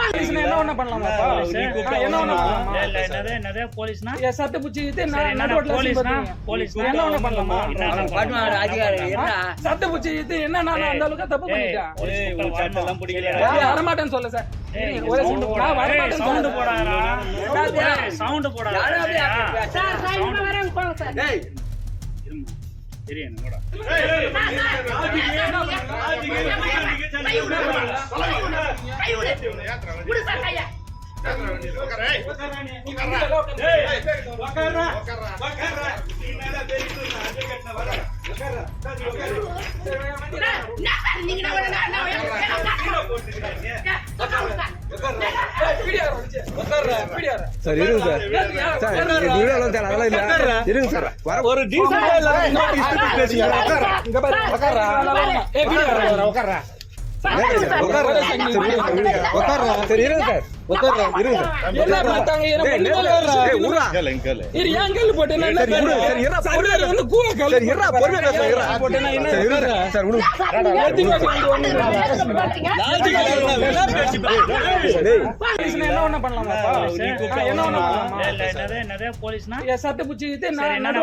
என்ன ஒண்ணு பண்ணலாமா என்ன ஒண்ணு பண்ணலாமா இல்ல என்னது போலீஸ்னா சத்து புடிச்சிட்டு நான் நடுரோட்ல போலீஸ்னா என்ன ஒண்ணு பண்ணலாமா பாட்டுமாடு அதிகாரி என்ன சத்து புடிச்சிட்டு என்ன நான் அந்த அளவுக்கு தப்பு பண்ணிட்டேன் சட்டெல்லாம் பிடிக்கல வரமாட்டேன்னு சொல்ல சார் ஒரே சவுண்ட் போடா வரமாட்டேன்னு சவுண்ட் போடாதடா சவுண்ட் போடாதடா சார் சைடுல வரேன் போங்க சார் டேய் தெரியும் போடா சார் இருங்க சார் சார் வீடியோலாம் சார் அதெல்லாம் இல்ல இருங்க சார் வர ஒரு டீசன்ட்டா இல்ல இன்னொரு இஷ்டத்துக்கு பேசுங்க இங்க பாரு உட்கார்றா ஏய் வீடியோ உட்கார்றா சரி இருங்க சார் இருங்க என்ன பார்த்தாங்க என்ன பண்ணுவாங்க இரு ஏங்கல் போட்டு நான் சரி இருங்க சரி இருடா சவுடர் வந்து கூவ கல் சரி இருடா பொறுமையா பேசுங்க இருடா போட்டு நான் என்ன சரி இருங்க சார் விடுங்க என்ன ஒண்ணு பண்ணலாமா என்ன ஒண்ணு பண்ணலாமா இல்ல என்னது போலீஸ்னா சத்து புடிச்சிட்டு நான்